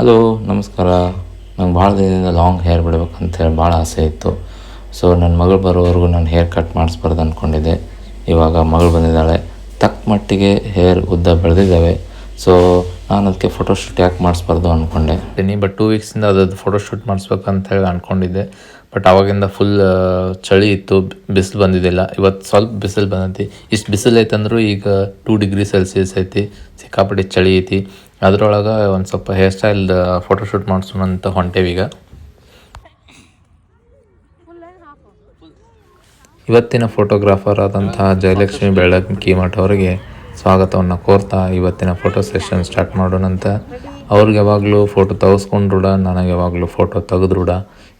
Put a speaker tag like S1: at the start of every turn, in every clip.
S1: Hello ನಮಸ್ಕಾರ. ನಂಗೆ ಭಾಳ ದಿನದಿಂದ ಲಾಂಗ್ ಹೇರ್ ಬಿಡ್ಬೇಕಂತೇಳಿ ಭಾಳ ಆಸೆ ಇತ್ತು. ಸೊ ನನ್ನ ಮಗಳು ಬರೋವರೆಗೂ ನಾನು ಹೇರ್ ಕಟ್ ಮಾಡಿಸ್ಬಾರ್ದು ಅಂದ್ಕೊಂಡಿದ್ದೆ. ಇವಾಗ ಮಗಳು ಬಂದಿದ್ದಾಳೆ, ತಕ್ಕ ಮಟ್ಟಿಗೆ ಹೇರ್ ಉದ್ದ ಬೆಳೆದಿದ್ದಾವೆ. ಸೊ ನಾನು ಅದಕ್ಕೆ ಫೋಟೋಶೂಟ್ ಯಾಕೆ ಮಾಡಿಸ್ಬಾರ್ದು ಅಂದ್ಕೊಂಡೆ. ಬಟ್ 2 ವೀಕ್ಸಿಂದ ಅದು ಫೋಟೋಶೂಟ್ ಮಾಡಿಸ್ಬೇಕಂತ ಹೇಳಿ ಅಂದ್ಕೊಂಡಿದ್ದೆ. ಬಟ್ ಆವಾಗಿಂದ ಫುಲ್ ಚಳಿ ಇತ್ತು, ಬಿಸಿಲು ಬಂದಿದ್ದಿಲ್ಲ. ಇವತ್ತು ಸ್ವಲ್ಪ ಬಿಸಿಲು ಬಂದೈತಿ. ಇಷ್ಟು ಬಿಸಿಲು ಐತಂದ್ರೂ ಈಗ 2 ಡಿಗ್ರಿ ಸೆಲ್ಸಿಯಸ್ ಐತಿ. ಸಿಕ್ಕಾಪಟ್ಟೆ ಚಳಿ ಐತಿ. ಅದರೊಳಗೆ ಒಂದು ಸ್ವಲ್ಪ ಹೇರ್ ಸ್ಟೈಲ್ ಫೋಟೋಶೂಟ್ ಮಾಡಿಸೋಣ ಅಂತ ಹೊಂಟೇವೀಗ. ಇವತ್ತಿನ ಫೋಟೋಗ್ರಾಫರ್ ಆದಂತಹ ಜಯಲಕ್ಷ್ಮಿ ಬೆಳಕಿಮಠ ಅವರಿಗೆ ಸ್ವಾಗತವನ್ನು ಕೋರ್ತಾ ಇವತ್ತಿನ ಫೋಟೋ ಸೆಷನ್ ಸ್ಟಾರ್ಟ್ ಮಾಡೋಣಂತ. ಅವ್ರಿಗೆ ಯಾವಾಗಲೂ ಫೋಟೋ ತೆಗೆಸ್ಕೊಂಡು ರೂಢ, ನನಗೆ ಯಾವಾಗಲೂ ಫೋಟೋ ತೆಗೆದು ರೂಢ.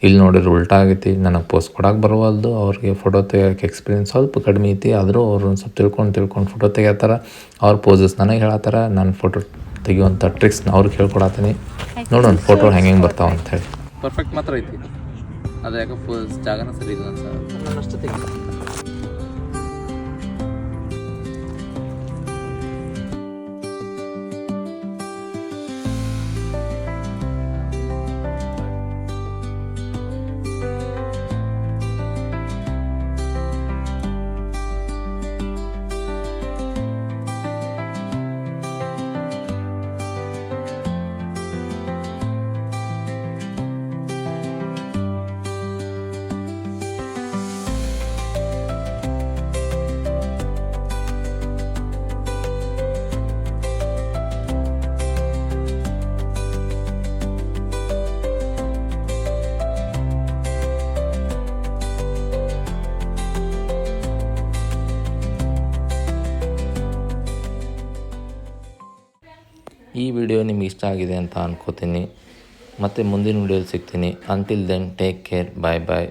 S1: ಇಲ್ಲಿ ನೋಡಿದ್ರೆ ಉಲ್ಟಾ ಆಗೈತಿ, ನನಗೆ ಪೋಸ್ಟ್ ಕೊಡೋಕೆ ಬರವಲ್ದು. ಅವ್ರಿಗೆ ಫೋಟೋ ತೆಗಿಯೋಕೆ ಎಕ್ಸ್ಪೀರಿಯನ್ಸ್ ಸ್ವಲ್ಪ ಕಡಿಮೆ ಐತಿ. ಆದರೂ ಅವ್ರು ಒಂದು ಸ್ವಲ್ಪ ತಿಳ್ಕೊಂಡು ಫೋಟೋ ತೆಗಿಯತ್ತಾರ. ಅವ್ರ ಪೋಸಸ್ ನನಗೆ ಹೇಳತ್ತಾರ, ನಾನು ಫೋಟೋ ತೆಗಿಯುವಂಥ ಟ್ರಿಕ್ಸ್ನ ಅವ್ರಿಗೆ ಹೇಳ್ಕೊಡತ್ತೀನಿ. ನೋಡೋಣ ಫೋಟೋ ಹೆಂಗೆ ಬರ್ತಾವ ಅಂತ ಹೇಳಿ.
S2: ಪರ್ಫೆಕ್ಟ್ ಮಾತ್ರ ಐತಿ, ಅದು ಯಾಕೆ ಫುಲ್ ಜಾಗನ ಸರಿ ಇಲ್ಲ ಅಂತ ಅಷ್ಟು ತೆಗಿ.
S1: ಈ ವಿಡಿಯೋ ನಿಮ್ಗೆ ಇಷ್ಟ ಆಗಿದೆ ಅಂತ ಅನ್ಕೋತೀನಿ. ಮತ್ತು ಮುಂದಿನ ವಿಡಿಯೋಲಿ ಸಿಗ್ತೀನಿ. ಅಂಟಿಲ್ ದೆನ್ ಟೇಕ್ ಕೇರ್, ಬಾಯ್ ಬಾಯ್.